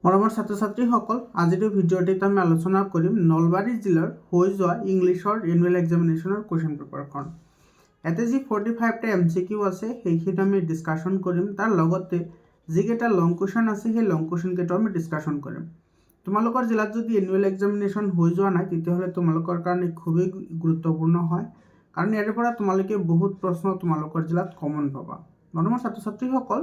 মৰমৰ ছাত্ৰ ছাত্ৰীসকল, আজিৰ ভিডিঅ'টিত আমি আলোচনা কৰিম নলবাৰী জিলাৰ হৈ যোৱা ইংলিছৰ এনুৱেল এক্সামিনেশ্যনৰ কুৱেশ্যন পেপাৰখন। ইয়াতে যি 45টা MCQ আছে সেইখিনি আমি ডিছকাশ্যন কৰিম। তাৰ লগতে যিকেইটা লং কুৱেশ্যন আছে সেই লং কুৱেশ্যনকেইটাও আমি ডিছকাশ্যন কৰিম। তোমালোকৰ জিলাত যদি এনুৱেল এক্সামিনেশ্যন হৈ যোৱা নাই তেতিয়াহ'লে তোমালোকৰ কাৰণে খুবেই গুৰুত্বপূৰ্ণ হয়, কাৰণ ইয়াৰ পৰা তোমালোকে বহুত প্ৰশ্ন তোমালোকৰ জিলাত কমন পাবা। মৰমৰ ছাত্ৰ ছাত্ৰীসকল,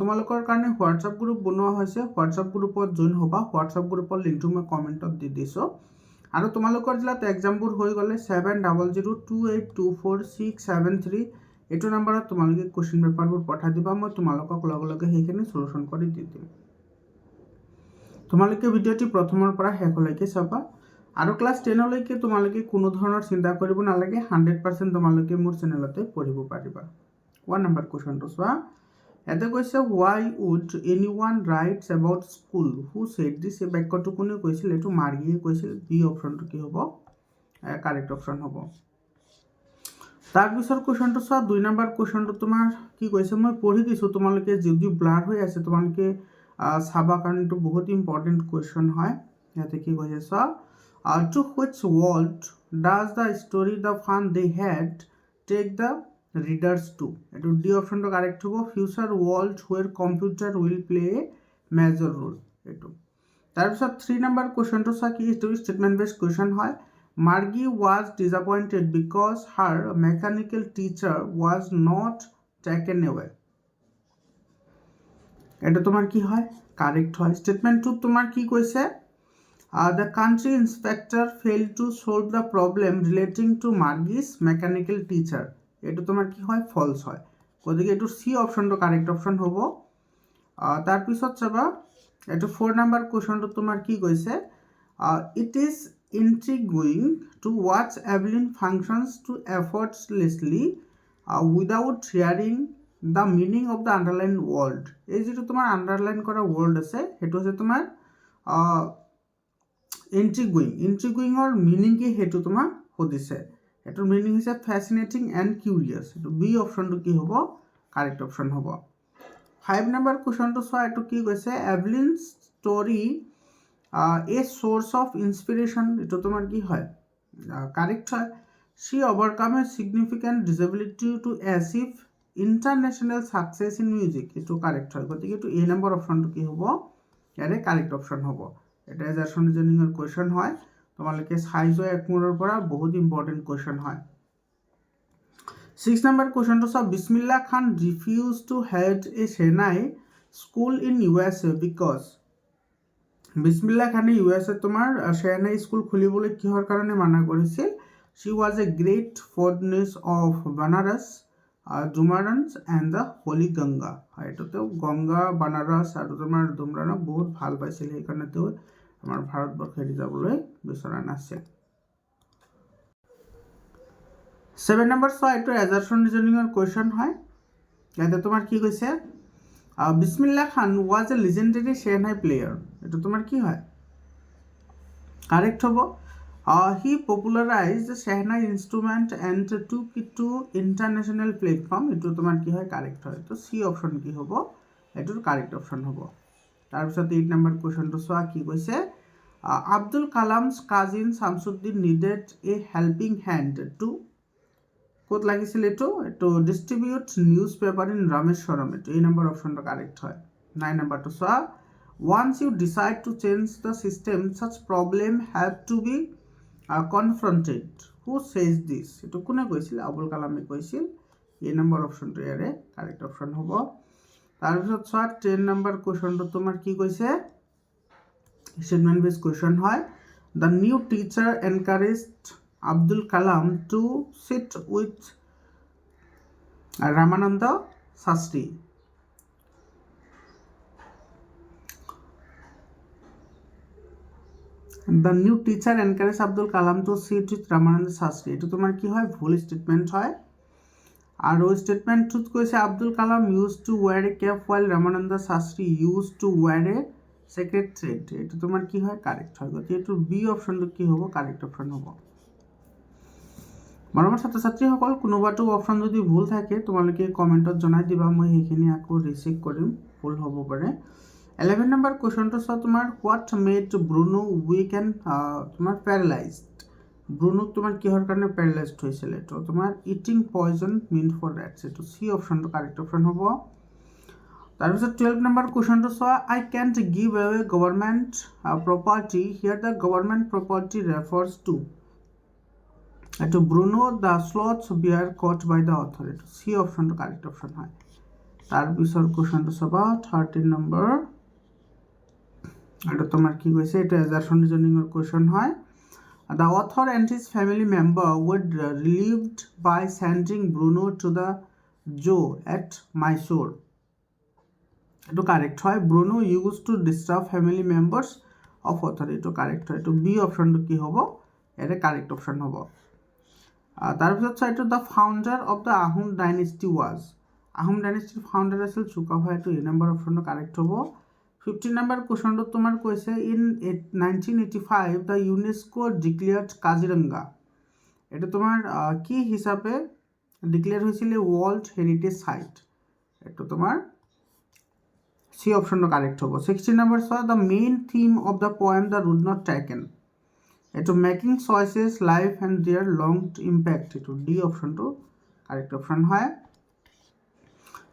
তোমালোকৰ কাৰণে হোৱাটছআপ গ্ৰুপ বনোৱা হৈছে। হোৱাটছআপ গ্ৰুপত জইন হ'বা। হোৱাটছআপ গ্ৰুপৰ লিংকটো মই কমেণ্টত দি দিছোঁ। আৰু তোমালোকৰ জিলাত এক্সামবোৰ হৈ গ'লে 7002824673 এইটো নাম্বাৰত তোমালোকে কুৱেশ্যন পেপাৰবোৰ পঠাই দিবা। মই তোমালোকক লগে লগে সেইখিনি চলুশ্যন কৰি দি দিম। তোমালোকে ভিডিঅ'টি প্ৰথমৰ পৰা শেষলৈকে চাবা। আৰু ক্লাছ 10লৈকে তোমালোকে কোনো ধৰণৰ চিন্তা কৰিব নালাগে। 100% তোমালোকে মোৰ চেনেলতে পঢ়িব পাৰিবা। 1 নম্বৰ কুৱেশ্যনটো চোৱা। ইয়াতে কৈছে why would anyone write about school who said this? এই বাক্যটো কোনে কৈছিল? এইটো মাৰ্গীয়ে কৈছিল। বি অপশ্যনটো কি হ'ব? কাৰেক্ট অপশ্যন হ'ব। তাৰপিছৰ কুৱেশ্যনটো চোৱা। 2 নম্বৰ কুৱেশ্যনটো তোমাৰ কি কৈছে মই পঢ়ি দিছোঁ। তোমালোকে যদি ব্লাৰ হৈ আছে তোমালোকে চাবা, কাৰণ এইটো বহুত ইম্পৰ্টেণ্ট কুৱেশ্যন হয়। ইয়াতে কি কৈছে চোৱা। To which world does the story the fun they had take the readers to? এইটো ডি অপশ্যনটো কাৰেক্ট হ'ব। Future world where computer will play a major role. এইটো তাৰপিছত 3 নম্বৰ কুৱেশ্যনটো চোৱা। কি এইটো ষ্টেটমেণ্ট বেছ কুৱেশ্যন হয়। Margie was disappointed because her mechanical teacher was not taken away. এটা তোমাৰ কি হয়? কাৰেক্ট হয়। ষ্টেটমেণ্টটোত তোমাৰ কি কৈছে? The country inspector failed to solve the problem relating to Margie's mechanical teacher. এইটো তোমাৰ কি হয়? ফলছ হয়। গতিকে এইটো চি অপশ্যনটো কাৰেক্ট অপশ্যন হ'ব। তাৰপিছত চাবা, এইটো 4 নম্বৰ কুৱেশ্যনটো তোমাৰ কি কৈছে? It is intriguing to watch Evelyn functions to effortlessly without hearing the meaning of the underlined word. এই যিটো তোমাৰ আণ্ডাৰলাইন কৰা ৱৰ্ড আছে সেইটো হৈছে তোমাৰ ইন্ট্ৰিগুইঙৰ মিনিং কি সেইটো তোমাক সুধিছে। এইটোৰ মিনিং হৈছে ফেচিনেটিং এণ্ড কিউৰিয়াছ। এইটো বি অপশ্যনটো কি হ'ব? কাৰেক্ট অপশ্যন হ'ব। 5 নম্বৰ কুৱেশ্যনটো চোৱা। এইটো কি কৈছে? Evelyn story a source of inspiration. এইটো তোমাৰ কি হয়? কাৰেক্ট হয়। She overcame a significant disability to achieve international success in music. এইটো কাৰেক্ট হয়। গতিকে এইটো এ নম্বৰ অপশ্যনটো কি হ'ব? ইয়াৰে কাৰেক্ট অপশ্যন হ'ব। এটা এজাৰ্চন ৰিজনিঙৰ কুৱেশ্যন হয়। তোমালোকে চাই যোৱা 1 মূৰৰ পৰা বহুত ইম্পৰ্টেণ্ট কুৱেশ্যন হয়। 6 নম্বৰ কুৱেশ্যনটো চাওক। Bismillah Khan refuse to head a shehnai school in USA because. Bismillah খানে USA তোমাৰ চেন্নাই স্কুল খুলিবলৈ কিহৰ কাৰণে মানা কৰিছিল? She was a great fondness of Banaras ডুমাৰান্স এণ্ড দ্য হলি গংগা। এইটো তেওঁ গংগা বানাৰস আৰু তোমাৰ ডুমৰাণক বহুত ভাল পাইছিল, সেইকাৰণে তেওঁ আমাৰ ভাৰতবৰ্ষ এৰি যাবলৈ বিচৰা নাছিল। 7 নম্বৰ চোৱা। এইটো এজাৰ্চন ৰিজনিঙৰ কুৱেশ্যন হয়। ইয়াতে তোমাৰ কি কৈছে? Bismillah Khan was a legendary shehnai player. এইটো তোমাৰ কি হয়? কাৰেক্ট হ'ব। He popularized shehnai instrument and took it to international platform. এইটো তোমাৰ কি হয়? কাৰেক্ট হয়। এইটো চি অপশ্যন কি হ'ব? এইটোৰ কাৰেক্ট অপশ্যন হ'ব। তাৰপিছত 8 নম্বৰ কুৱেশ্যনটো চোৱা। কি কৈছে? Abdul Kalam's cousin Shamsuddin needed a helping hand to. ক'ত লাগিছিল এইটো? এইটো distribute newspaper in Rameswaram. এইটো এই নম্বৰ অপশ্যনটো কাৰেক্ট হয়। 9 নম্বৰটো চোৱা। Once you decide to change the system such problem have to be confronted. Who says this? এইটো কোনে কৈছিল? আবুল কালামে কৈছিল। এই নম্বৰ অপশ্যনটো ইয়াৰে কাৰেক্ট অপশ্যন হ'ব। তাৰপিছত চোৱা 10 নম্বৰ কুৱেশ্যনটো তোমাৰ কি কৈছে? ষ্টেটমেণ্ট বেছ কুৱেশ্যন হয়। The new teacher encouraged Abdul Kalam to sit with Ramananda Sastry. The new teacher encouraged Abdul Kalam to sit with Ramananda Sastry. এইটো তোমাৰ কি হয়? ভুল ষ্টেটমেণ্ট হয়। আৰু ষ্টেটমেণ্টটোত কৈছে Abdul Kalam use to wear a cap while Ramananda Sastry use to wear a sacred thread. এইটো তোমাৰ কি হয়? কাৰেক্ট হয়। গতিকে এইটো বি অপশ্যনটো কি হ'ব? কাৰেক্ট অপশ্যন হ'ব। মৰমৰ ছাত্ৰ ছাত্ৰীসকল, কোনোবাটো অপশ্যন যদি ভুল থাকে তোমালোকে কমেণ্টত জনাই দিবা। মই সেইখিনি আকৌ ৰিচেক কৰিম, ভুল হ'ব পাৰে। 11 নাম্বাৰ কোশ্চনটো চোৱা তোমাৰ what made Bruno weak and তোমাৰ পেৰালাইজড ব্ৰুনো তোমাৰ কিহৰ কাৰণে পেৰালাইজড হৈছিলে তো তোমাৰ eating poison meant for rats এইটো চি অপশ্যনটো কাৰেক্ট অপশ্যন হ'ব তাৰপিছত 12 নম্বৰ কোশ্চনটো চোৱা I can't give away government property here the government property refers to এইটো Bruno the sloth's bear caught by the author এইটো চি অপশ্যনটো কাৰেক্ট অপশ্যন হয় তাৰপিছৰ কোশ্চনটো চাবা 13 নম্বৰ এইটো তোমাৰ কি কৈছে এইটো এজাৰছন ৰিজনিঙৰ কোশ্চন হয় The author and his family member were relieved by sending Bruno to the zoo at Mysore. It correct hoy Bruno used to disturb family members of author. It correct hoy. To B option to ki hobo? It correct option hobo. Tarpishot side to the founder of the Ahom dynasty was. Ahom dynasty founder asil Chukabhai to A number option to correct hobo. 15 number question to তোমার কইছে in 1985 the UNESCO declared Kaziranga এটা তোমার কি হিসাবে declare হয়েছিল world heritage site এটা তোমার সি অপশনটা কারেক্ট হবে 16 number so the main theme of the poem the road not taken এটা making choices life and their long impact এটা ডি অপশনটো কারেক্ট অপশন হয়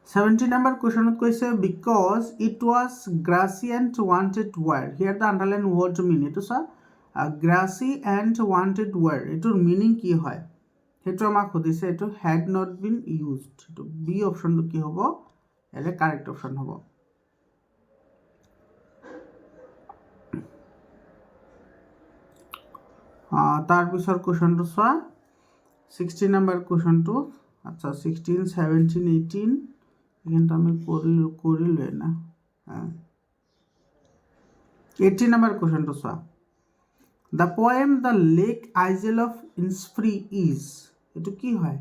17 number question question because it was grassy and wanted where here the underline word mean it is a grassy and wanted where etor meaning ki hoy heto amak hodise eto had not been used to b option to ki hobo ele correct option hobo tar pisor question to sa 16 number question to acha 16 17 18 কিন্তু আমি করিলে না হ্যাঁ 18 number কোশ্চেনটা চোৱা the poem The Lake Isle of Innisfree is এটো কি হয়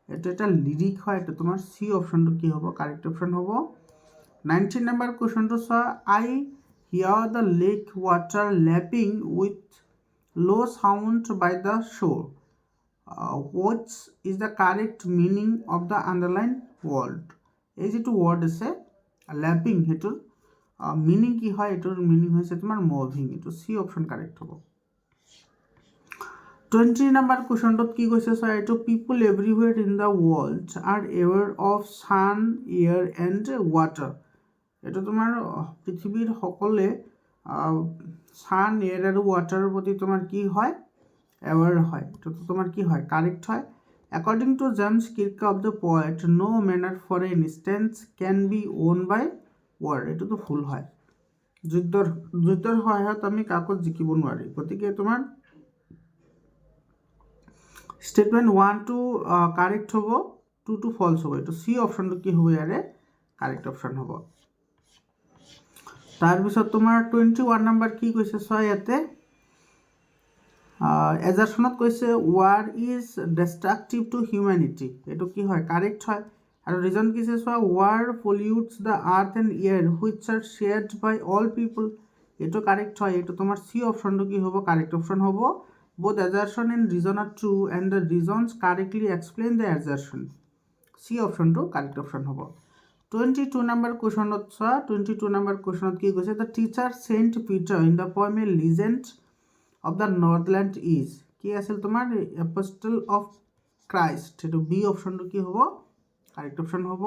এটা একটা লিরিক হয় এটা তোমার সি অপশনটো কি হ'ব কারেক্ট অপশন হ'ব 19 নাম্বার কোশ্চেনটো চোৱা I hear the lake water lapping with low sound by the shore what is the correct meaning of the underline word এই যেটো ওয়ার্ড আছে ল্যাপিং হেটোর মিনিং কি হয় এটোর মিনিং হইছে তোমার মুভিং এটো সি অপশন কারেক্ট হ'ব 20 নাম্বার কোশ্চনটো কি কৈছে সো এটো people everywhere in the world are aware of sun air and water এটো তোমার পৃথিবীর সকলে সান এয়ার আর ওয়াটারের প্রতি তোমার কি হয় এওয়ার হয় এটা তো তোমার কি হয় কারেক্ট হয় According to James Kirke the poet, no manner for an instance can be owned by word. এটা তো ফুল হয় যুদ্ধৰ সহায়ত আমি কাকত জিকিব নোৱাৰি গতিকে তোমাৰ স্টেটমেন্ট 1 টু কারেক্ট হ'ব 2 টু ফলস হ'ব এটো সি অপশনটো কি হ'ব ইয়াৰে কাৰেক্ট অপশন হ'ব তাৰ পিছত তোমাৰ 21 নম্বৰ কি কৈছে ছয় ইয়াতে এজারশনত কৈছে war is destructive to humanity এটো কি হয় কারেক্ট হয় আর রিজন কিছে so war pollutes the earth and air which are shared by all people এটো কারেক্ট হয় এটো তোমার সি অপশনটো কি হ'ব কারেক্ট অপশন হ'ব both assertion and reason are true and the reasons correctly explain the assertion C অপশনটো correct option হ'ব 22 number questionত 22 number questionত কি কৈছে the teacher Saint Peter in the poem a legend of the Northland is কি আছিল তোমার apostle of Christ এটো B অপশনটো কি হ'ব কারেক্ট অপশন হ'ব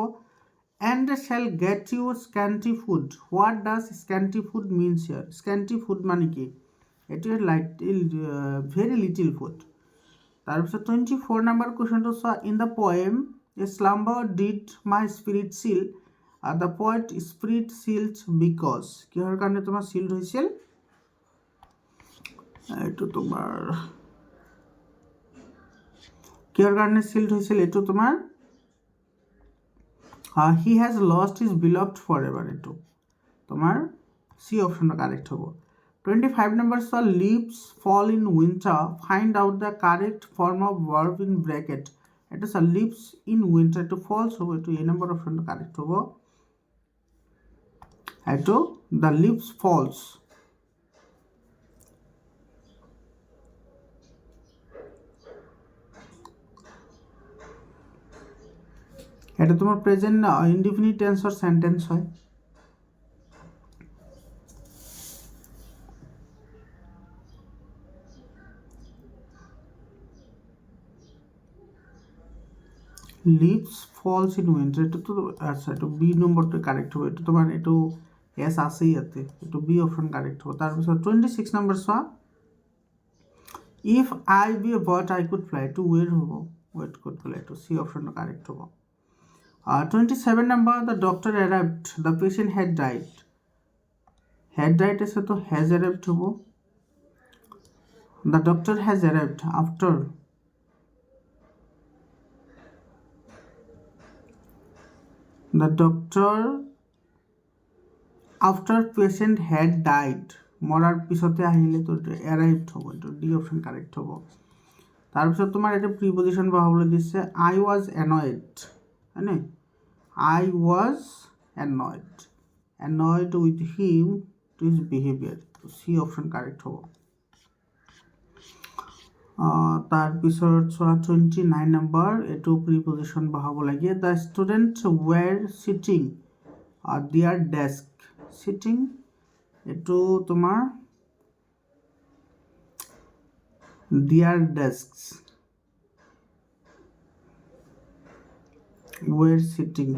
and shall get you scanty food what does scanty food means here scanty food মানে কি এটো very little food তাৰপিছত 24 number questionটো চোৱা in the poem a slumber did my spirit seal the poet spirit sealed because কিহৰ কাৰণে তোমাৰ sealed হৈছিল এটো তোমাৰ কিহৰ কাৰণে সিল্ড হৈছিল এটো তোমাৰ he has lost his beloved forever এটো তোমার সি অপশনটা কারেক্ট হ'ব 25 number so leaves fall in winter find out the correct form of verb in bracket এটা so leaves in winter to false হবে এটো এই নাম্বার অপশনটা কারেক্ট হ'ব এটো the leaves falls এটা তোমার present indefinite tense or sentence হয় লিভস ফলস ইন উইন্টার, এটা তো আচ্ছা, এটা বি নম্বরটা কারেক্ট হবে, এটা তোমার এইটো এছ আছেই ইয়াতে, এইটো বি অপশ্যন কাৰেক্ট হ'ব। তাৰপিছত 26 নম্বৰ চোৱা, if I be a bird I could fly, এইটো ৱেৰ হ'ব, ৱেট কুড ফ্লাই, এইটো চি অপশ্যনটো কাৰেক্ট হ'ব। 27 নম্বৰ, the doctor arrived, the patient had died, had died আছে তো হেজ এৰাইভড হ'ব। The doctor has arrived after, the doctor after patient had died, মৰাৰ পিছতে আহিলে তো এৰাইভড হ'ব, এইটো ডি অপশ্যন কাৰেক্ট হ'ব। তাৰপিছত তোমাৰ এটা প্ৰিপজিশ্যন বহাবলৈ দিছে, আই ৱাজ এনয়েড, হয়নে, I was annoyed with him to his behaviour, C option correct হ'ব। তাৰপিছত চোৱা 29 নম্বৰ, এইটো প্ৰিপজিশ্যন বহাব লাগে, the student were sitting their desk, sitting এইটো তোমাৰ their desk, were sitting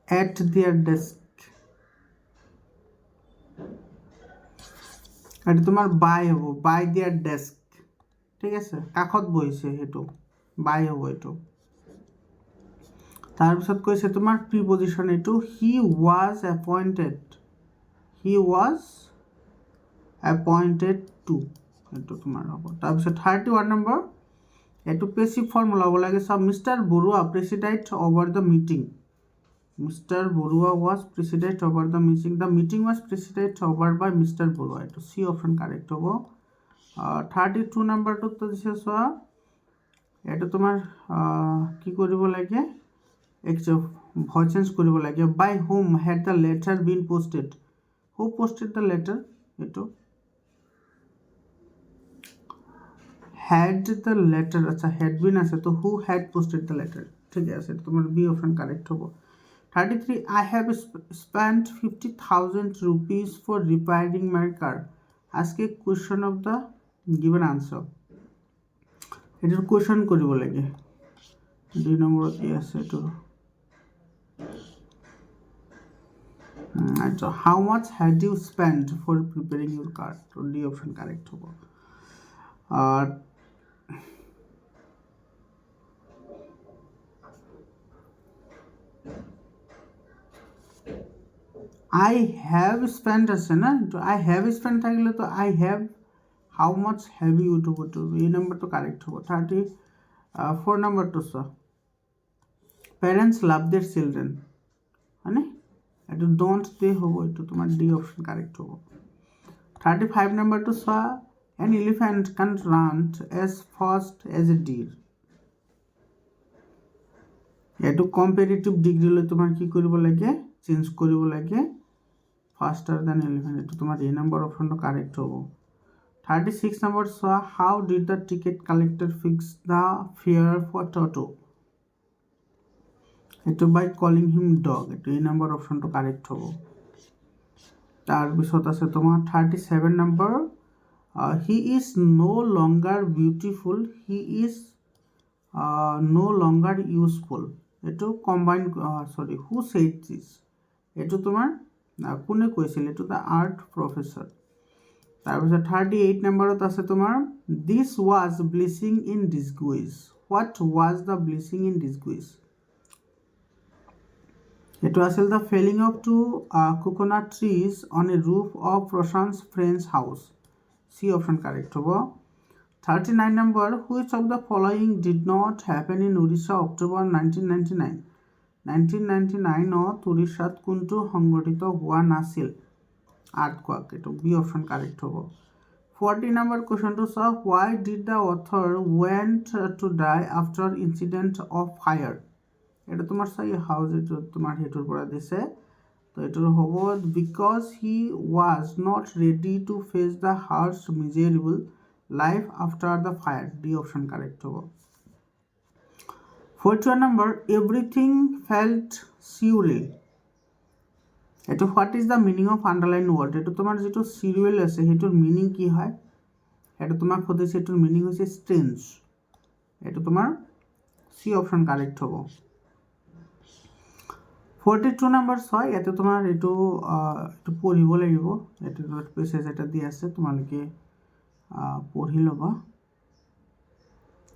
at their desk, এইটো তোমাৰ বাই হ'ব, বাই দিয়াৰ ডেস্ক, ঠিক আছে, কাষত বহিছে সেইটো বাই হ'ব এইটো। তাৰপিছত কৈছে তোমাৰ প্ৰিপজিশ্যন এইটো, হি ৱাজ এপইণ্টেড টু, এইটো তোমাৰ হ'ব। তাৰপিছত 31 নম্বৰ, এইটো পেচিভ ফৰ্ম ওলাব লাগে, চাওক, mister Barua presided over the meeting, mister Barua was presided over the meeting, the meeting was presided over by mister Barua, এইটো চি অপশ্যন কাৰেক্ট হ'ব। 32 নম্বৰটোত দিছে চোৱা, এইটো তোমাৰ কি কৰিব লাগে, ভইচ চেঞ্জ কৰিব লাগে, by whom had the letter been posted, who posted the letter, এইটো হেড দ্য লেটাৰ, আচ্ছা হেড বিন আছে তো who had posted the letter, ঠিক আছে, এইটো তোমাৰ বি অপশ্যন কাৰেক্ট হ'ব। 33, I have spent 50,000 rupees for repairing my car, আজকে question of the given answer, এটাৰ কোয়েশন কৰিব লাগে, 2 নম্বৰত কি আছে এইটো, আচ্ছা, how much had you spend for preparing your কার, তো ডি অপশন কারেক্ট হ'ব। আর আই হ্যাভ স্পেন্ড আছে না, তো আই হ্যাভ স্পেন্ড থাকলে তো I have how much have you to to, এই নাম্বারটা কারেক্ট হ'ব। 34 নম্বরটো চোৱা, প্যাৰেন্টস লাভ দেয়াৰ চিলড্ৰেন, হয়নে, এইটো ডোন্ট দে হ'ব, এইটো তোমাৰ ডি অপশ্যন কাৰেক্ট হ'ব। 35 নম্বৰটো চোৱা, an elephant can run as fast as a deer, এইটো কম্পেৰিটিভ ডিগ্ৰীলৈ তোমাৰ কি কৰিব লাগে, চেঞ্জ কৰিব লাগে, ফাষ্টাৰ দেন এলিফেণ্ট, এইটো তোমাৰ এই নম্বৰ অপশ্যনটো কাৰেক্ট হ'ব। 36 নম্বৰ চোৱা, how did the ticket collector fix the fare for টটো, এইটো বাই কলিং হিম ডগ, এইটো এই নম্বৰ অপশ্যনটো কাৰেক্ট হ'ব। তাৰপিছত আছে তোমাৰ 37 নম্বৰ, he is no' longer beautiful, he is no' longer useful, এইটো কম্বাইন, চৰি, হু ছেইড দিছ, এইটো তোমাৰ কোনে কৈছিল, এইটো দ্য আৰ্ট প্ৰফেচৰ। তাৰপিছত 38 নম্বৰত আছে তোমাৰ, this was blessing in disguise, what was the blessing in disguise, এইটো আছিল the felling of 2 coconut trees on a roof of Roshan's friend's house, C option correct হ'ব। 39 number, which of the following did not happen in Orissa October 1999, 1999ত উৰিষ্যাত কোনটো সংঘটিত হোৱা নাছিল, earthquake, এইটো B option correct হ'ব। 40 নম্বৰ কুৱেশ্যনটো চাওঁ, হোৱাই did the author went to die after incident of fire, এটা তোমাৰ চাই হাউজ, এইটো তোমাৰ সেইটোৰ পৰা দিছে, তো এইটোৰ হ'ব, because he was not ready to face the harsh miserable life after the fire, D option correct হ'ব। 41 নম্বৰ, এভৰিথিং ফেল্ট চিউৰেল, এইটো what is the meaning of underline word, এইটো তোমাৰ যিটো চিৰিয়েল আছে সেইটোৰ মিনিং কি হয়, সেইটো তোমাক সুধিছে, এইটোৰ মিনিং হৈছে ষ্ট্ৰেঞ্জ, এইটো তোমাৰ চি অপশ্যন কাৰেক্ট হ'ব। 42 নম্বৰ হয়, ইয়াতে তোমাৰ এইটো পঢ়িব লাগিব। এইটো পেছেজ এটা দি আছে, তোমালোকে পঢ়ি ল'বা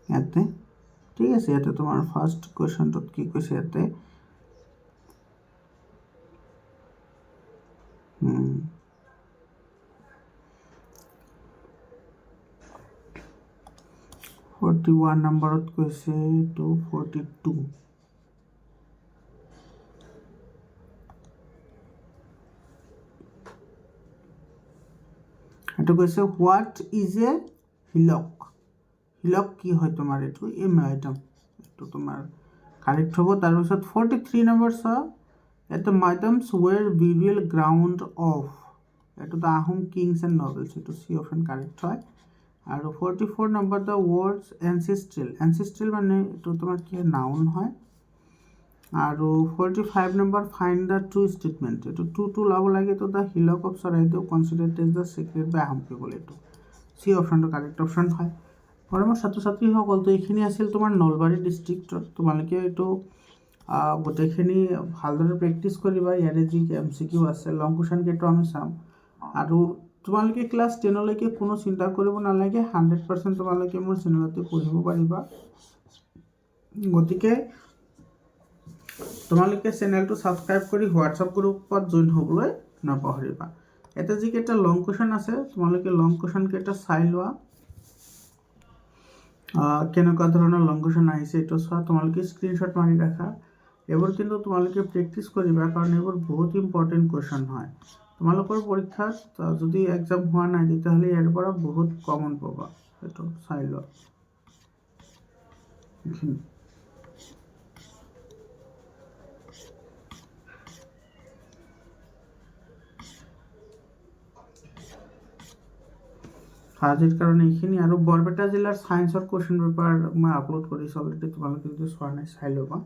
ইয়াতে, ঠিক আছে। ইয়াতে তোমাৰ ফাৰ্ষ্ট কুৱেশ্যনটোত কি কৈছে ইয়াতে, ফৰ্টি ওৱান নম্বৰত কৈছে এইটো 42। এইটো কৈছে হোৱাট ইজ এ হিলক। হিলক কি হয় তোমাৰ, এইটো আইটেম, এইটো তোমাৰ কাৰেক্ট হ'ব। তাৰপিছত 43 নম্বৰ চোৱা, এইটো moidams were burial ground of, এইটো the Ahom kings and nobles, এইটো চি অপশ্যন কাৰেক্ট হয়। আৰু 44 নম্বৰ দ্য ৱৰ্ডছ এনচিষ্ট্ৰেল, এনচিষ্ট্ৰেল মানে এইটো তোমাৰ কি নাউন হয়। আৰু 45 নম্বৰ ফাইণ্ড দ্য ট্ৰু ষ্টেটমেণ্ট, এইটো ট্ৰুটো ওলাব লাগে। এইটো the hillock of Charaideo considered as the sacred by Ahom people, এইটো চি অপশ্যনটো কাৰেক্ট অপশ্যন হয়। মোৰ ছাত্ৰ ছাত্ৰীসকলতো এইখিনি আছিল তোমাৰ নলবাৰী ডিষ্ট্ৰিক্টত। তোমালোকে এইটো গোটেইখিনি ভালদৰে প্ৰেক্টিছ কৰিবা। ইয়াৰে যি MCQ আছে, লং কুৱেশ্যন কেইটা আমি চাম। আৰু তোমালোকে ক্লাছ 10লৈকে কোনো চিন্তা কৰিব নালাগে, 100% তোমালোকে মোৰ চেনেলতে পঢ়িব পাৰিবা। গতিকে তোমালোকে চেনেলটো ছাবস্ক্ৰাইব কৰি হোৱাটছআপ গ্ৰুপত জইন হ'বলৈ নাপাহৰিবা। ইয়াতে যিকেইটা লং কুৱেশ্যন আছে, তোমালোকে লং কুৱেশ্যন কেইটা চাই লোৱা, কেনেকুৱা ধৰণৰ লং কুৱেশ্যন আহিছে এইটো চোৱা। তোমালোকে স্ক্ৰীনশ্বট মাৰি ৰাখা। এইবোৰ কিন্তু তোমালোকে প্ৰেক্টিছ কৰিবা, কাৰণ এইবোৰ বহুত ইম্পৰ্টেণ্ট কুৱেশ্যন হয়। তোমালোকৰ পৰীক্ষাত যদি এক্সাম হোৱা নাই, তেতিয়াহ'লে ইয়াৰ পৰা বহুত কমন পাবা, সেইটো চাই লোৱা। আজিৰ কাৰণে এইখিনি। আৰু বৰপেটা জিলাৰ ছায়েন্সৰ কুৱেশ্যন পেপাৰ মই আপলোড কৰিছোঁ অলৰেডি, তোমালোকে যদি চোৱা নাই চাই ল'বা।